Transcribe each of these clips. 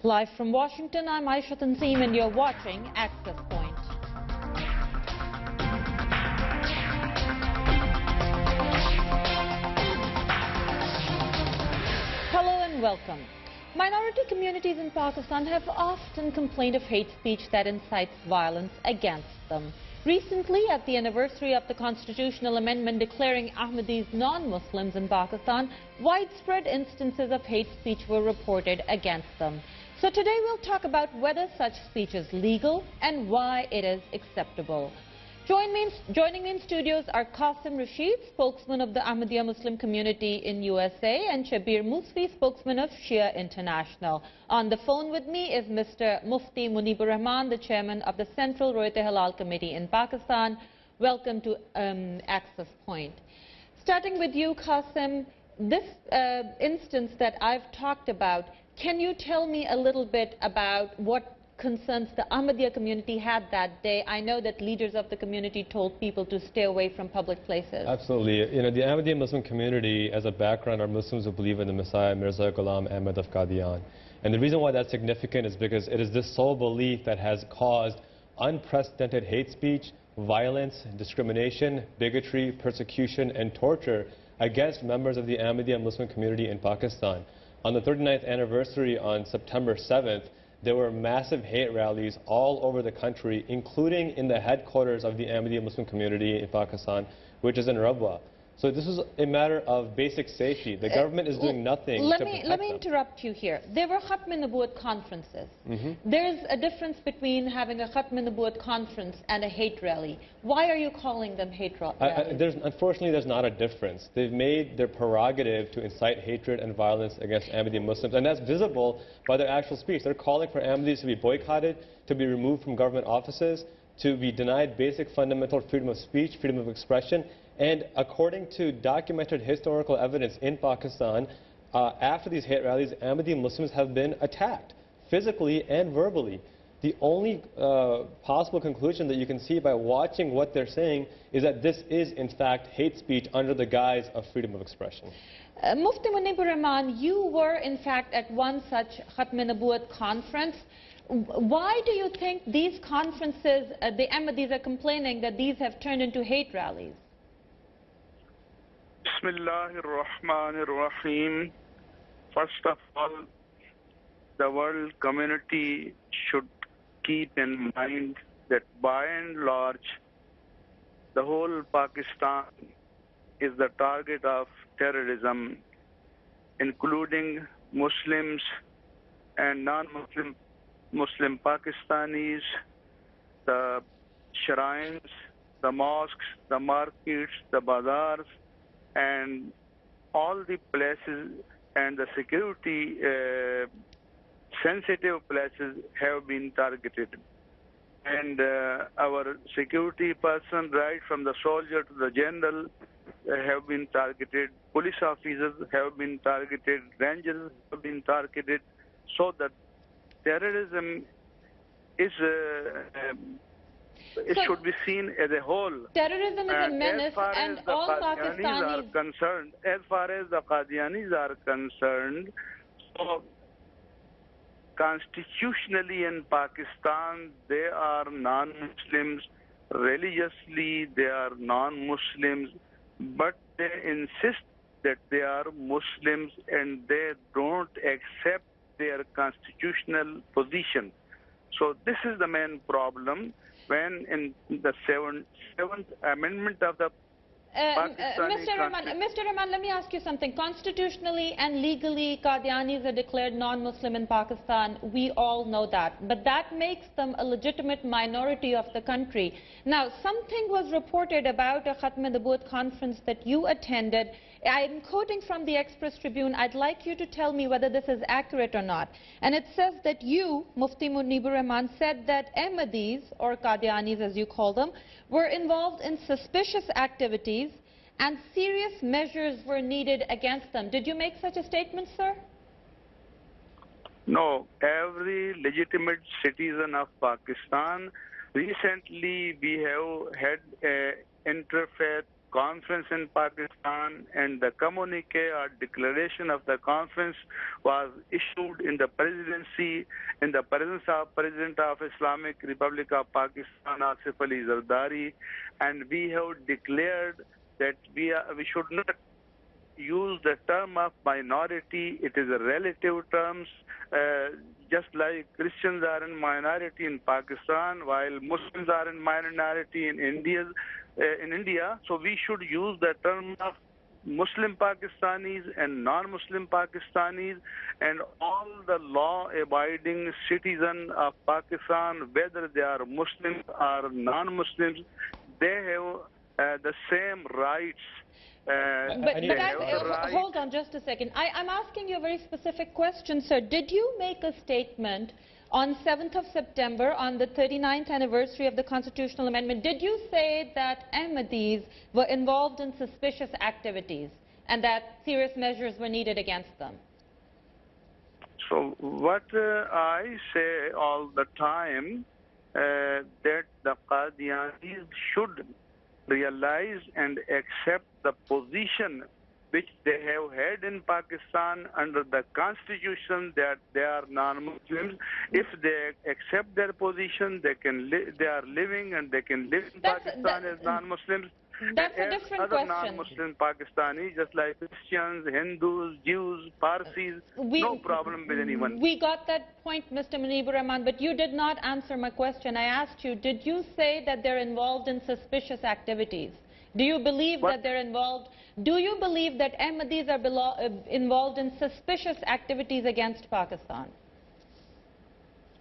Live from Washington, I'm Aisha Tanseem and you're watching Access Point. Hello and welcome. Minority communities in Pakistan have often complained of hate speech that incites violence against them. Recently, at the anniversary of the constitutional amendment declaring Ahmadis non-Muslims in Pakistan, widespread instances of hate speech were reported against them. So today we'll talk about whether such speech is legal and why it is acceptable. Joining me in studios are Qasim Rashid, spokesman of the Ahmadiyya Muslim community in USA, and Shabir Musfi, spokesman of Shia International. On the phone with me is Mr. Mufti Munibur Rahman, the chairman of the Central Royat-e-Halal Committee in Pakistan. Welcome to Access Point. Starting with you, Qasim, this instance that I've talked about, can you tell me a little bit about what concerns the Ahmadiyya community had that day? I know that leaders of the community told people to stay away from public places. Absolutely. You know, the Ahmadiyya Muslim community, as a background, are Muslims who believe in the Messiah, Mirza Ghulam Ahmad of Qadian. And the reason why that's significant is because it is this sole belief that has caused unprecedented hate speech, violence, discrimination, bigotry, persecution, and torture against members of the Ahmadiyya Muslim community in Pakistan. On the 39th anniversary on September 7th, there were massive hate rallies all over the country, including in the headquarters of the Ahmadiyya Muslim community in Pakistan, which is in Rabwa. So this is a matter of basic safety. The government is doing nothing to protect them. Let me interrupt you here. There were Khatm-e-Nubuwwat conferences. There's a difference between having a Khatm-e-Nubuwwat conference and a hate rally. Why are you calling them hate rallies? Unfortunately, there's not a difference. They've made their prerogative to incite hatred and violence against Ahmadiyya Muslims, and that's visible by their actual speech. They're calling for Ahmadis to be boycotted, to be removed from government offices, to be denied basic fundamental freedom of speech, freedom of expression. And according to documented historical evidence in Pakistan, after these hate rallies, Ahmadiyya Muslims have been attacked, physically and verbally. The only possible conclusion that you can see by watching what they're saying is that this is, in fact, hate speech under the guise of freedom of expression. Mufti Munibur Rahman, you were, in fact, at one such Khatm-e-Nubuwwat conference. Why do you think these conferences, the Ahmadis are complaining that these have turned into hate rallies? Bismillahir-Rahmanir-Rahim. First of all, the world community should keep in mind that by and large, the whole Pakistan is the target of terrorism, including Muslims and non-Muslim Muslim Pakistanis, the shrines, the mosques, the markets, the bazaars, and all the places and the security sensitive places have been targeted. And our security person, right from the soldier to the general, have been targeted. Police officers have been targeted. Rangers have been targeted. So that terrorism is it should be seen as a whole. Terrorism is a menace, and all Pakistanis are concerned. As far as the Qadianis are concerned, so constitutionally in Pakistan, they are non-Muslims. Religiously, they are non-Muslims, but they insist that they are Muslims, and they don't accept their constitutional position. So this is the main problem. When in the seventh amendment of the Mr. Rahman, let me ask you something. Constitutionally and legally, Qadianis are declared non-Muslim in Pakistan. We all know that. But that makes them a legitimate minority of the country. Now, something was reported about a Khatm-e-Nubuwwat conference that you attended. I'm quoting from the Express Tribune. I'd like you to tell me whether this is accurate or not. And it says that you, Mufti Munibur Rahman, said that Ahmadis, or Qadianis as you call them, were involved in suspicious activities and serious measures were needed against them. Did you make such a statement, sir? No. Every legitimate citizen of Pakistan, recently we have had an interfaith conference in Pakistan, and the communique or declaration of the conference was issued in the presidency, in the presence of President of Islamic Republic of Pakistan, Asif Ali Zardari, and we have declared that we should not use the term of minority. It is a relative terms. Just like Christians are in minority in Pakistan, while Muslims are in minority in India. So we should use the term of Muslim Pakistanis and non-Muslim Pakistanis, and all the law-abiding citizens of Pakistan, whether they are Muslims or non-Muslims, they have the same rights. Hold on just a second. I'm asking you a very specific question, sir. Did you make a statement on 7th of September, on the 39th anniversary of the constitutional amendment? Did you say that Ahmadis were involved in suspicious activities and that serious measures were needed against them? So what I say all the time, that the Qadianis should realize and accept the position which they have had in Pakistan under the constitution, that they are non-Muslims. If they accept their position, they are living and they can live in Pakistan as non-Muslims. That's a different other question. non-Muslim Pakistanis, just like Christians, Hindus, Jews, Parsis, no problem with anyone. We got that point, Mr. Munibur Rahman, but you did not answer my question. I asked you, did you say that they're involved in suspicious activities? Do you believe that they're involved? Do you believe that Ahmadis are involved in suspicious activities against Pakistan?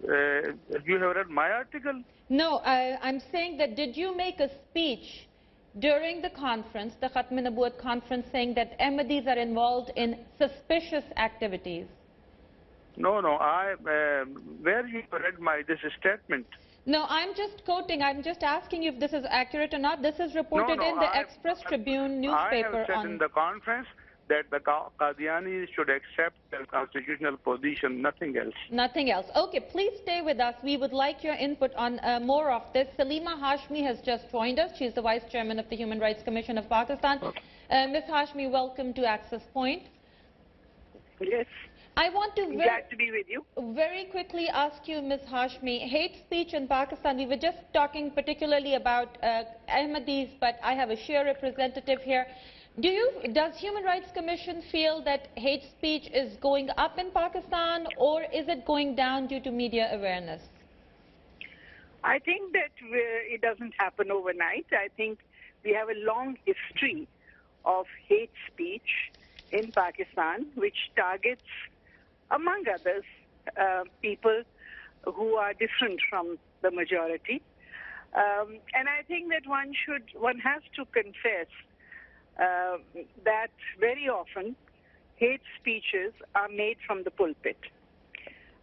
You have read my article? No, I'm saying that did you make a speech during the conference, the Khatm-e-Nabuwat conference, saying that Ahmadis are involved in suspicious activities? No. Where you read this statement? No, I'm just quoting. I'm just asking you if this is accurate or not. This is reported in the Express Tribune newspaper. I have said in the conference that the Qadianis should accept their constitutional position, nothing else. Nothing else. Okay, please stay with us. We would like your input on more of this. Salima Hashmi has just joined us. She's the Vice Chairman of the Human Rights Commission of Pakistan. Ms. Hashmi, welcome to Access Point. Yes. I want to glad to be with you. Very quickly ask you, Ms. Hashmi, hate speech in Pakistan. We were just talking particularly about Ahmadis, but I have a Shia representative here. Does Human Rights Commission feel that hate speech is going up in Pakistan, or is it going down due to media awareness? I think that it doesn't happen overnight. I think we have a long history of hate speech in Pakistan, which targets, among others, people who are different from the majority. And I think that one has to confess that very often hate speeches are made from the pulpit.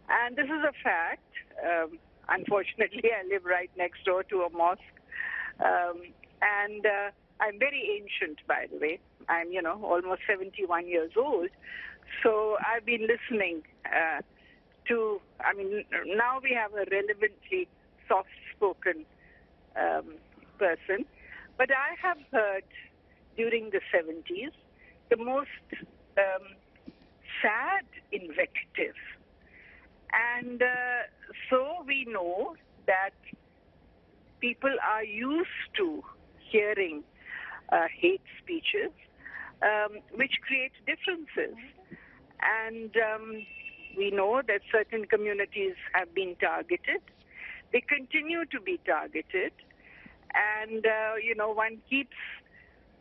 And this is a fact. Unfortunately, I live right next door to a mosque. And I'm very ancient, by the way. I'm, almost 71 years old. So I've been listening now we have a relevantly soft-spoken person. But I have heard during the 70s the most sad invective. And so we know that people are used to hearing hate speeches, which create differences. And we know that certain communities have been targeted. They continue to be targeted. And, one keeps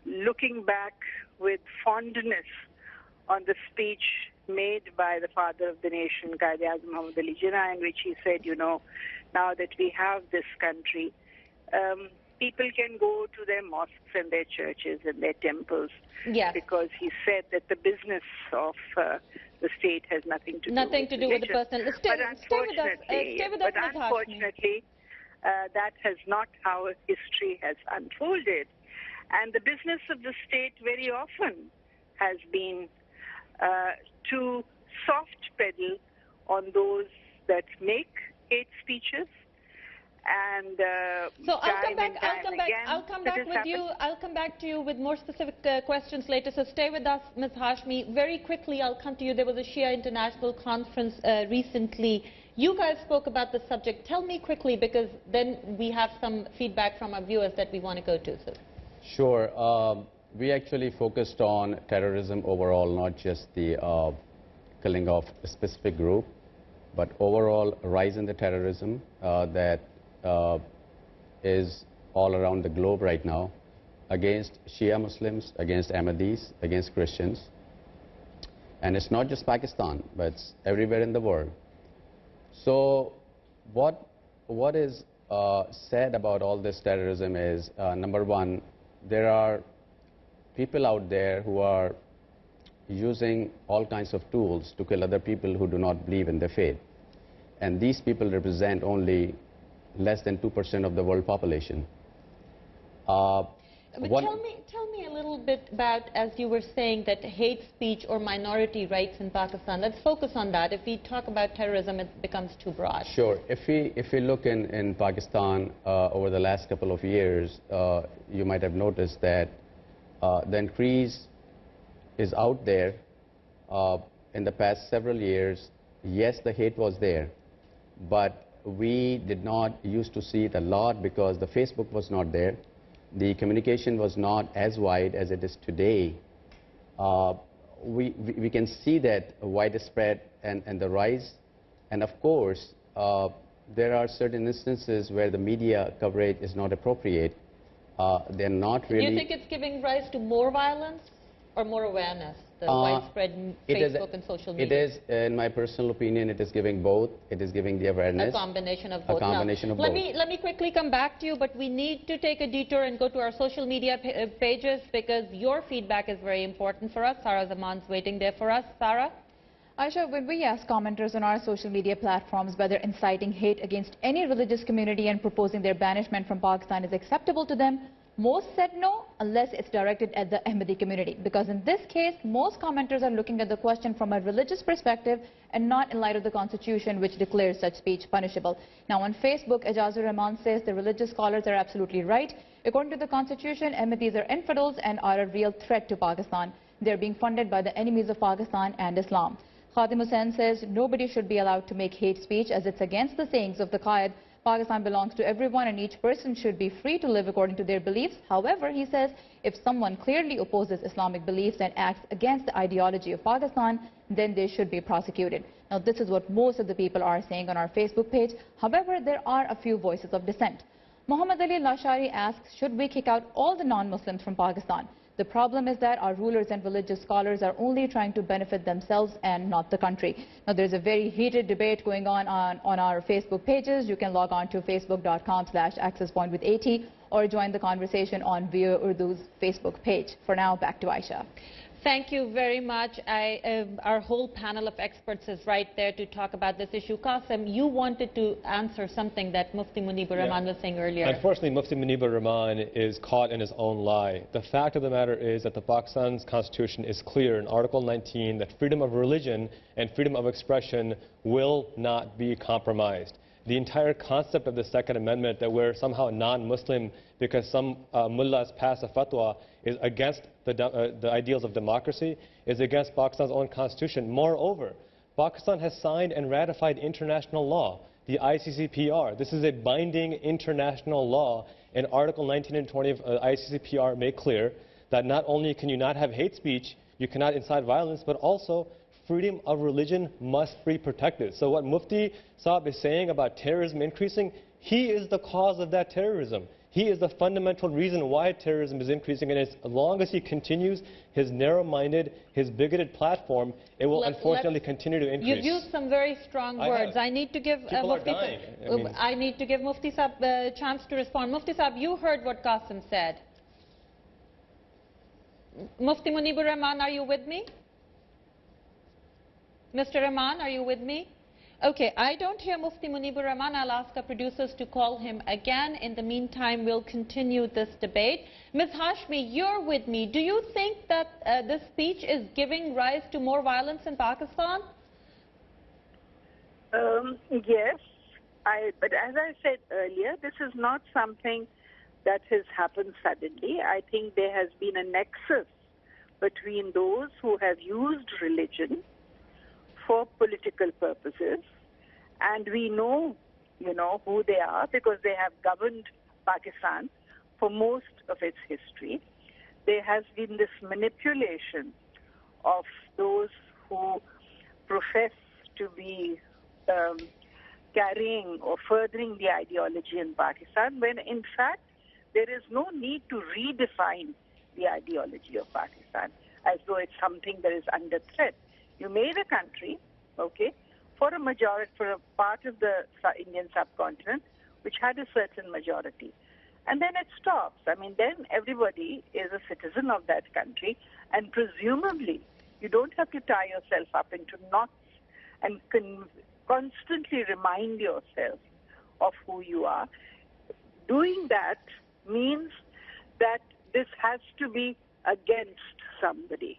looking back with fondness on the speech made by the father of the nation, Quaid-e-Azam Muhammad Ali Jinnah, in which he said, now that we have this country, people can go to their mosques and their churches and their temples, because he said that the business of the state has nothing to do with the personal. But unfortunately, that has not how history has unfolded. And the business of the state very often has been to soft pedal on those that make hate speeches And So I'll come time back. and time again, I'll come this back has with you. happened. I'll come back to you with more specific questions later. So stay with us, Ms. Hashmi. Very quickly, I'll come to you. There was a Shia International conference recently. You guys spoke about the subject. Tell me quickly, because then we have some feedback from our viewers that we want to go to. So. Sure. We actually focused on terrorism overall, not just the killing of a specific group, but overall rise in the terrorism that is all around the globe right now against Shia Muslims, against Ahmadis, against Christians. And it's not just Pakistan, but it's everywhere in the world. So what is said about all this terrorism is, number one, there are people out there who are using all kinds of tools to kill other people who do not believe in the faith. And these people represent only less than 2% of the world population. But tell me a little bit about, as you were saying, that hate speech or minority rights in Pakistan. Let's focus on that. If we talk about terrorism, it becomes too broad. Sure. If we look in Pakistan over the last couple of years, you might have noticed that the increase is out there in the past several years. Yes, the hate was there, but we did not used to see it a lot because the Facebook was not there. The communication was not as wide as it is today. We can see that widespread and the rise. And of course, there are certain instances where the media coverage is not appropriate. They're not really... Do you think it's giving rise to more violence or more awareness, the widespread Facebook and social media? It is, in my personal opinion, it is giving both. It is giving the awareness. A combination of both. A combination of both. Let me quickly come back to you, but we need to take a detour and go to our social media pages because your feedback is very important for us. Sarah Zaman's waiting there for us. Sarah? Aisha, when we ask commenters on our social media platforms whether inciting hate against any religious community and proposing their banishment from Pakistan is acceptable to them, most said no, unless it's directed at the Ahmadi community. Because in this case, most commenters are looking at the question from a religious perspective and not in light of the Constitution, which declares such speech punishable. Now on Facebook, Ijazur Rahman says the religious scholars are absolutely right. According to the Constitution, Ahmadis are infidels and are a real threat to Pakistan. They're being funded by the enemies of Pakistan and Islam. Khadim Hussain says nobody should be allowed to make hate speech as it's against the sayings of the Qaid. Pakistan belongs to everyone and each person should be free to live according to their beliefs. However, he says if someone clearly opposes Islamic beliefs and acts against the ideology of Pakistan, then they should be prosecuted. Now, this is what most of the people are saying on our Facebook page. However, there are a few voices of dissent. Muhammad Ali Lashari asks, should we kick out all the non-Muslims from Pakistan? The problem is that our rulers and religious scholars are only trying to benefit themselves and not the country. Now, there's a very heated debate going on our Facebook pages. You can log on to facebook.com/accesspoint with AT or join the conversation on VOA Urdu's Facebook page. For now, back to Aisha. Thank you very much. Our whole panel of experts is right there to talk about this issue. Qasim, you wanted to answer something that Mufti Munibur Rahman was saying earlier. Unfortunately, Mufti Munibur Rahman is caught in his own lie. The fact of the matter is that the Pakistan's constitution is clear in Article 19 that freedom of religion and freedom of expression will not be compromised. The entire concept of the Second Amendment that we're somehow non-Muslim because some mullahs pass a fatwa is against the ideals of democracy, is against Pakistan's own constitution. Moreover, Pakistan has signed and ratified international law, the ICCPR. This is a binding international law, and Article 19 and 20 of ICCPR make clear that not only can you not have hate speech, you cannot incite violence, but also freedom of religion must be protected. So what Mufti Saab is saying about terrorism increasing, he is the cause of that terrorism. He is the fundamental reason why terrorism is increasing, and as long as he continues his narrow-minded, his bigoted platform, it will unfortunately continue to increase. You've used some very strong words. I need to give Mufti Saab a chance to respond. Mufti Saab, you heard what Qasim said. Mufti Munibur Rahman, are you with me? Mr. Rahman, are you with me? Okay, I don't hear Mufti Munibur Rahman. I'll ask our producers to call him again. In the meantime, we'll continue this debate. Ms. Hashmi, you're with me. Do you think that this speech is giving rise to more violence in Pakistan? Yes, But as I said earlier, this is not something that has happened suddenly. I think there has been a nexus between those who have used religion for political purposes, and we know, who they are because they have governed Pakistan for most of its history. There has been this manipulation of those who profess to be carrying or furthering the ideology in Pakistan, when in fact there is no need to redefine the ideology of Pakistan as though it's something that is under threat. You made a country, okay, for a part of the Indian subcontinent which had a certain majority. And then it stops. I mean, then everybody is a citizen of that country, and presumably you don't have to tie yourself up into knots and constantly remind yourself of who you are. Doing that means that this has to be against somebody.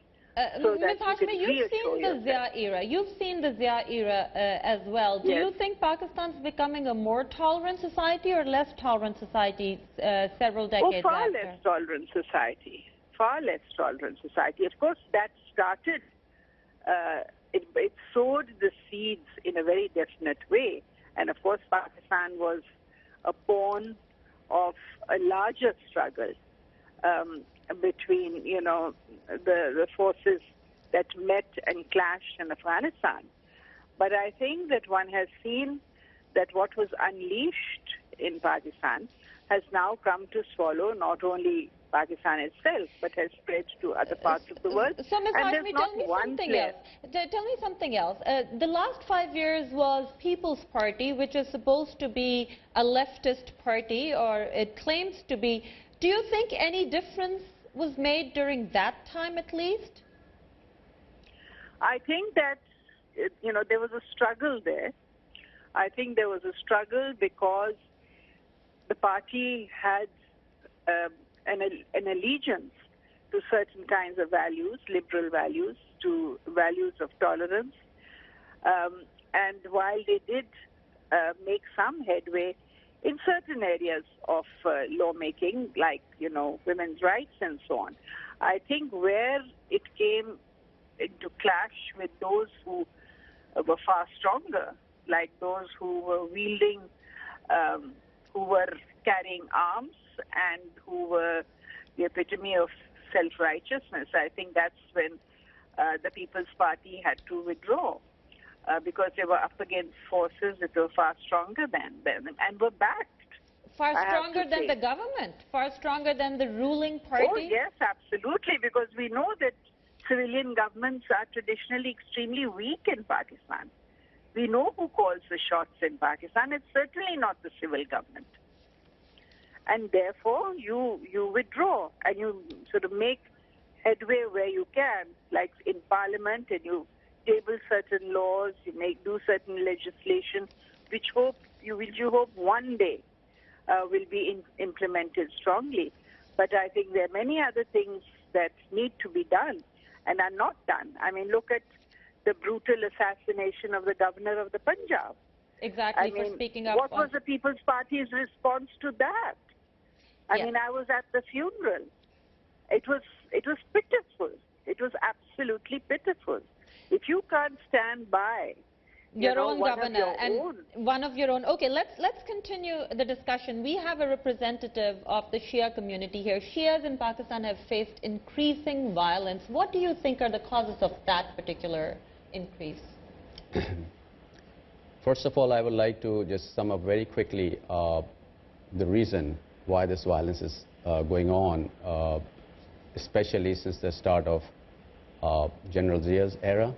So Ms. Hashmi, you've seen the Zia era. You've seen the Zia era as well. Do you think Pakistan's becoming a more tolerant society or less tolerant society several decades far after? less tolerant society. Far less tolerant society. Of course, that started, it sowed the seeds in a very definite way. And of course, Pakistan was a pawn of a larger struggle between, the forces that met and clashed in Afghanistan. But I think that one has seen that what was unleashed in Pakistan has now come to swallow not only Pakistan itself, but has spread to other parts of the world. So, Ms. And Hashmi, tell me something else. Tell me something else. The last 5 years was People's Party, which is supposed to be a leftist party, or it claims to be. Do you think any difference was made during that time at least? I think that, there was a struggle there. I think there was a struggle because the party had an allegiance to certain kinds of values, liberal values, to values of tolerance. And while they did make some headway in certain areas of lawmaking, like, women's rights and so on, I think where it came into clash with those who were far stronger, like those who were wielding, who were carrying arms and who were the epitome of self-righteousness, I think that's when the People's Party had to withdraw because they were up against forces that were far stronger than them and were backed. Far stronger than the government? Far stronger than the ruling party? Oh, yes, absolutely, because we know that civilian governments are traditionally extremely weak in Pakistan. We know who calls the shots in Pakistan. It's certainly not the civil government. And therefore, you withdraw and you sort of make headway where you can, like in Parliament, and you table certain laws, you do certain legislation, which you hope one day will be implemented strongly. But I think there are many other things that need to be done and are not done. I mean, look at the brutal assassination of the governor of the Punjab. Exactly, for speaking up. What was the People's Party's response to that? I mean, I was at the funeral. It was pitiful. It was absolutely pitiful. If you can't stand by your own governor and one of your own. Okay, let's continue the discussion. We have a representative of the Shia community here. Shias in Pakistan have faced increasing violence. What do you think are the causes of that particular increase? First of all, I would like to just sum up very quickly the reason why this violence is going on, especially since the start of General Zia's era.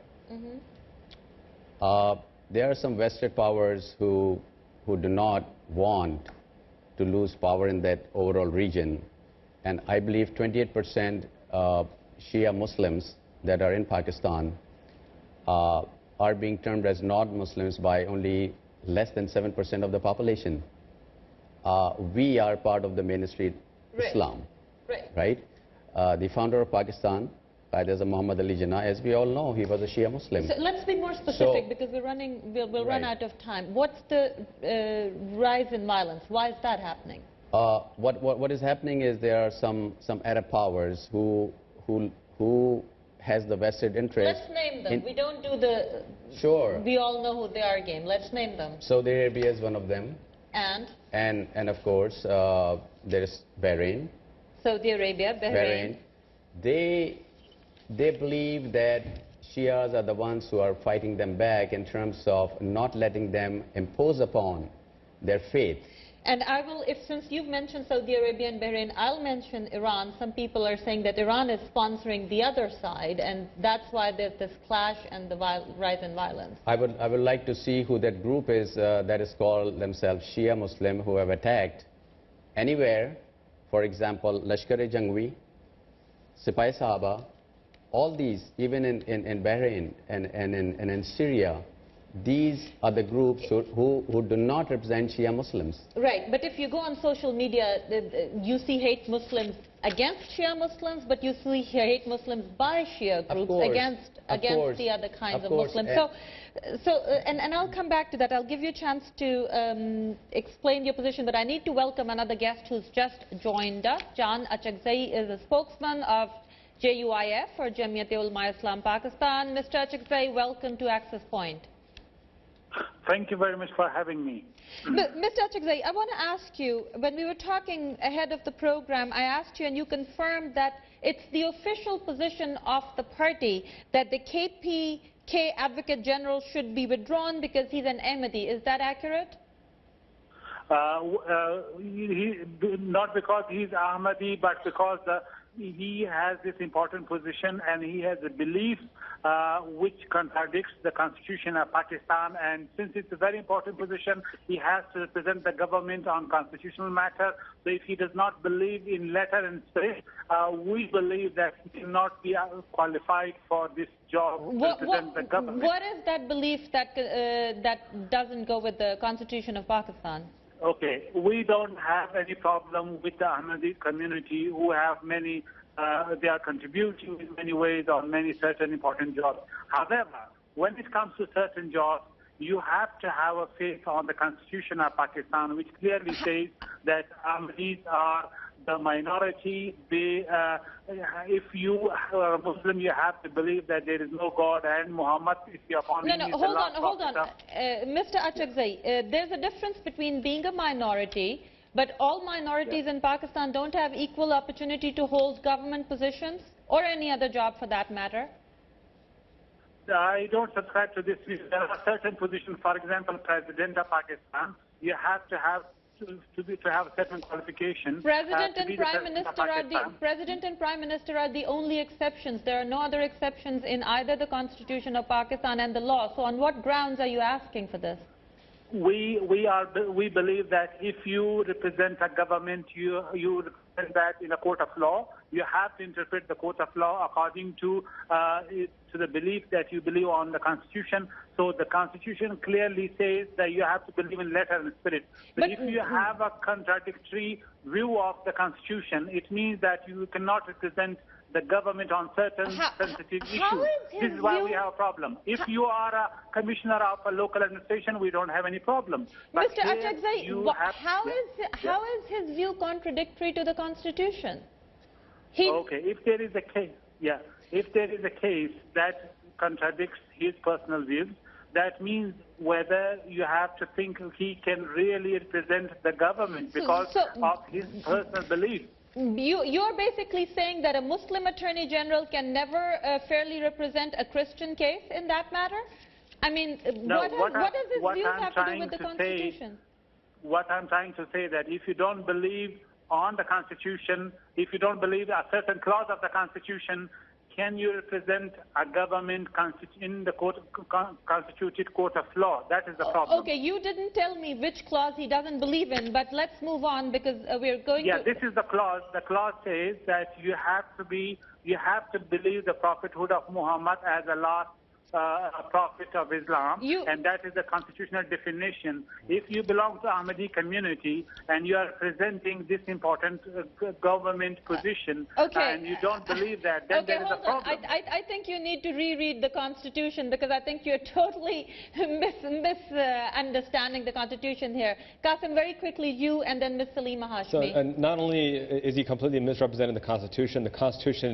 There are some vested powers who do not want to lose power in that overall region. And I believe 28% Shia Muslims that are in Pakistan are being termed as non-Muslims by only less than 7% of the population. We are part of the mainstream Islam, right? The founder of Pakistan Qaida Muhammad Ali Jinnah, as we all know, he was a Shia Muslim. So let's be more specific, So, because we'll run right. out of time. What's the rise in violence? Why is that happening? What is happening is there are some Arab powers who has the vested interest. Let's name them. We don't do the Sure. we all know who they are game. Let's name them. Saudi Arabia is one of them. And Of course, there is Bahrain. Saudi Arabia, Bahrain. They believe that Shias are the ones who are fighting them back in terms of not letting them impose upon their faith. And I will, since you've mentioned Saudi Arabia and Bahrain, I'll mention Iran. Some people are saying that Iran is sponsoring the other side, and that's why there's this clash and the rise in violence. I would like to see who that group is that is called themselves Shia Muslim, who have attacked anywhere. For example, Lashkar-e-Jangvi, Sipai Sahaba, all these, even in Bahrain and in Syria. These are the groups who do not represent Shia Muslims. Right, but if you go on social media, you see hate Muslims against Shia Muslims, but you see hate Muslims by Shia groups against the other kinds of Muslims. And I'll come back to that. I'll give you a chance to explain your position, but I need to welcome another guest who's just joined us. Jan Achakzai is a spokesman of JUIF, or Jamiyat-e-Ulama Islam Pakistan. Mr. Achakzai, welcome to Access Point. Thank you very much for having me. Mr. Achakzai, I want to ask you, when we were talking ahead of the program, I asked you and you confirmed that it's the official position of the party that the KPK Advocate General should be withdrawn because he's an Ahmadi. Is that accurate? Not because he's Ahmadi, but because he has this important position and he has a belief which contradicts the Constitution of Pakistan, and since it's a very important position, he has to represent the government on constitutional matter. So if he does not believe in letter and spirit, we believe that he cannot be qualified for this job to represent the government. What is that belief that, that doesn't go with the Constitution of Pakistan? Okay, we don't have any problem with the Ahmadi community who have many, they are contributing in many ways on many certain important jobs. However, when it comes to certain jobs, you have to have a faith on the Constitution of Pakistan, which clearly says that Ahmadis are the minority. They, if you are a Muslim, you have to believe that there is no God and Muhammad is your No, hold on. Mr. Achakzai, there's a difference between being a minority, but all minorities in Pakistan don't have equal opportunity to hold government positions or any other job for that matter. I don't subscribe to this. There are certain positions, for example, President of Pakistan, you have to have to have a certain qualification. President and Prime Minister are the only exceptions. There are no other exceptions in either the Constitution of Pakistan and the law. So on what grounds are you asking for this? We believe that if you represent a government, you represent that in a court of law. You have to interpret the court of law according to the belief that you believe on the Constitution. So the Constitution clearly says that you have to believe in letter and spirit. But if you have a contradictory view of the Constitution, it means that you cannot represent the government on certain sensitive issues. This is why we have a problem. If you are a commissioner of a local administration, we don't have any problem. But Mr. Achakzai, how is his view contradictory to the Constitution? Okay, if there is a case, if there is a case that contradicts his personal views, that means whether you have to think he can really represent the government because of his personal beliefs. You're basically saying that a Muslim Attorney General can never fairly represent a Christian case in that matter? I mean, what does his views have to do with the Constitution? What I'm trying to say that if you don't believe on the Constitution, if you don't believe a certain clause of the Constitution, can you represent a government in the constituted court of law? That is the problem. Okay, you didn't tell me which clause he doesn't believe in, but let's move on because we're going to... Yeah, this is the clause. The clause says that you have to believe the prophethood of Muhammad as a last prophet of Islam, and that is the constitutional definition. If you belong to Ahmadi community and you are presenting this important government position, and you don't believe that, then there is a problem. I think you need to reread the Constitution, because I think you're totally misunderstanding the Constitution here. Qasim, very quickly, you and then Ms. Salima Hashmi. So, and not only is he completely misrepresenting the Constitution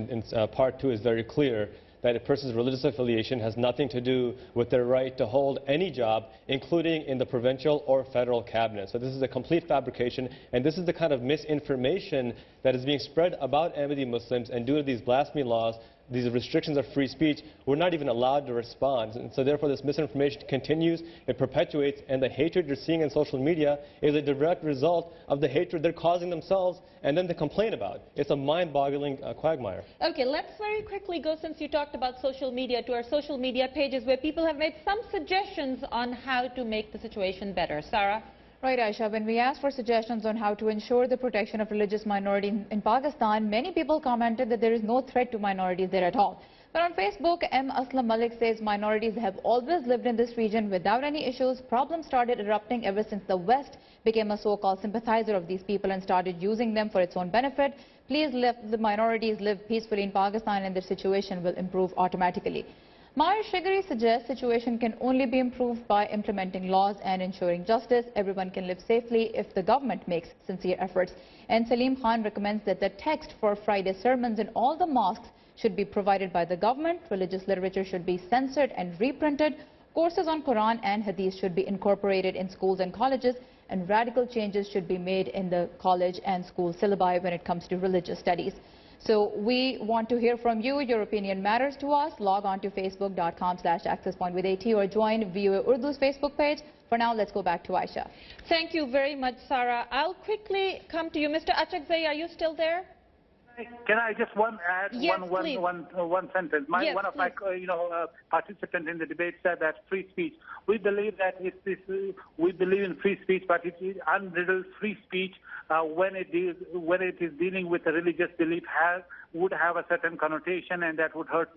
in Part 2 is very clear that a person's religious affiliation has nothing to do with their right to hold any job, including in the provincial or federal cabinet. So this is a complete fabrication, and this is the kind of misinformation that is being spread about Ahmadi Muslims, and due to these blasphemy laws, these restrictions of free speech, we're not even allowed to respond. And so therefore this misinformation continues, it perpetuates, and the hatred you're seeing in social media is a direct result of the hatred they're causing themselves and then to complain about. It's a mind-boggling quagmire. Okay, let's very quickly go, since you talked about social media, to our social media pages where people have made some suggestions on how to make the situation better. Sarah? Right, Aisha, when we asked for suggestions on how to ensure the protection of religious minorities in Pakistan, many people commented that there is no threat to minorities there at all. But on Facebook, M. Aslam Malik says minorities have always lived in this region without any issues. Problems started erupting ever since the West became a so-called sympathizer of these people and started using them for its own benefit. Please let the minorities live peacefully in Pakistan and their situation will improve automatically. Mahir Shigari suggests situation can only be improved by implementing laws and ensuring justice. Everyone can live safely if the government makes sincere efforts. And Salim Khan recommends that the text for Friday sermons in all the mosques should be provided by the government. Religious literature should be censored and reprinted. Courses on Quran and Hadith should be incorporated in schools and colleges, and radical changes should be made in the college and school syllabi when it comes to religious studies. So we want to hear from you. Your opinion matters to us. Log on to facebook.com/accesspointwith or join VOA Urdu's Facebook page. For now, let's go back to Aisha. Thank you very much, Sarah. I'll quickly come to you. Mr. Achakzai, are you still there? Can I just add one sentence? One of my participants in the debate said that free speech. We believe that we believe in free speech, but it is unbridled free speech when it is dealing with a religious belief would have a certain connotation, and that would hurt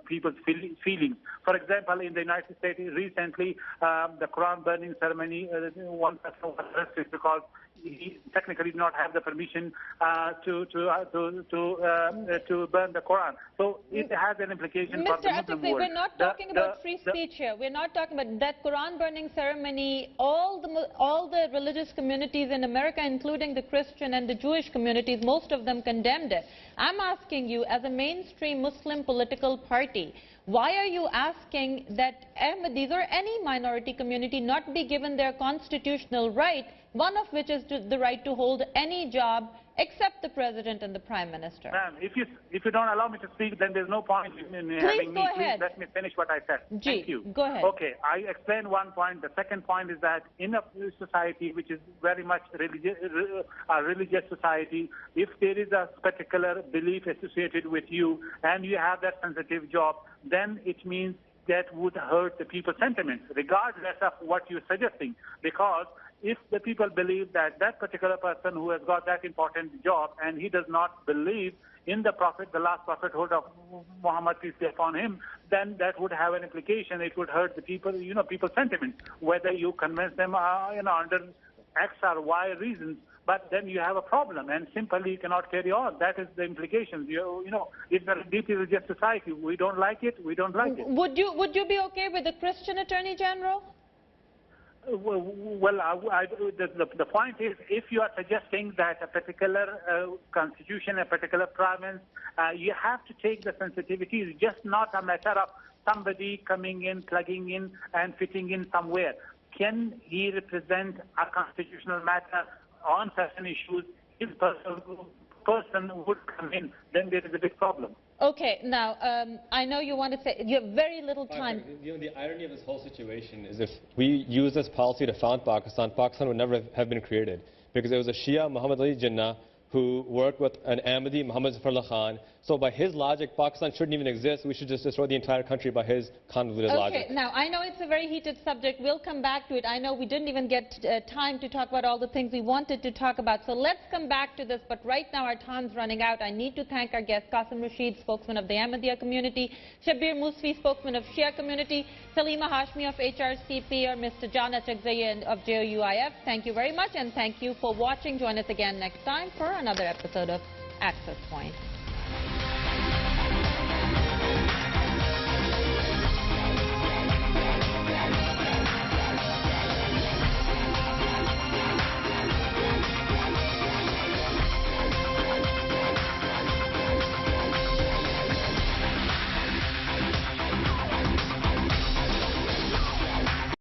people's feelings. For example, in the United States recently, the Quran burning ceremony, one person was arrested because he technically did not have the permission to burn the Quran. So it has an implication for the Muslim world. We're not talking about free speech here. We're not talking about that Quran burning ceremony. All the religious communities in America, including the Christian and the Jewish communities, most of them condemned it. I'm asking you, as a mainstream Muslim political party, why are you asking that Ahmadis or any minority community not be given their constitutional right, one of which is the right to hold any job except the President and the Prime Minister? Ma'am, if you don't allow me to speak, then there's no point in having me. Please let me finish what I said. Thank you. Go ahead. Okay, I explained one point. The second point is that in a society which is very much a religious society, if there is a particular belief associated with you and you have that sensitive job, then it means that would hurt the people's sentiments, regardless of what you're suggesting. Because if the people believe that that particular person who has got that important job and he does not believe in the Prophet, the last prophethood of Muhammad, peace be upon him, then that would have an implication. It would hurt the people, people's sentiments, whether you convince them, under X or Y reasons. But then you have a problem, and simply you cannot carry on. That is the implications. It's a deeply religious society. We don't like it. We don't like it. Would you be okay with the Christian Attorney General? Well, the point is, if you are suggesting that a particular constitution, a particular province, you have to take the sensitivities. It's just not a matter of somebody coming in, plugging in, and fitting in somewhere. Can he represent a constitutional matter on certain issues? His person would come in, then there is a big problem. Okay, now, I know you want to say, you have very little time. The irony of this whole situation is if we use this policy to found Pakistan, Pakistan would never have been created. Because it was a Shia, Muhammad Ali Jinnah, who worked with an Ahmadi, Muhammad Zafarullah Khan. So by his logic, Pakistan shouldn't even exist. We should just destroy the entire country by his convoluted logic. Okay, now I know it's a very heated subject. We'll come back to it. I know we didn't even get time to talk about all the things we wanted to talk about. So let's come back to this. But right now our time's running out. I need to thank our guest, Qasim Rashid, spokesman of the Ahmadiyya community, Shabir Musfi, spokesman of Shia community, Salima Hashmi of HRCP, or Mr. Jana Chakzaya of JOUIF. Thank you very much, and thank you for watching. Join us again next time for another episode of Access Point.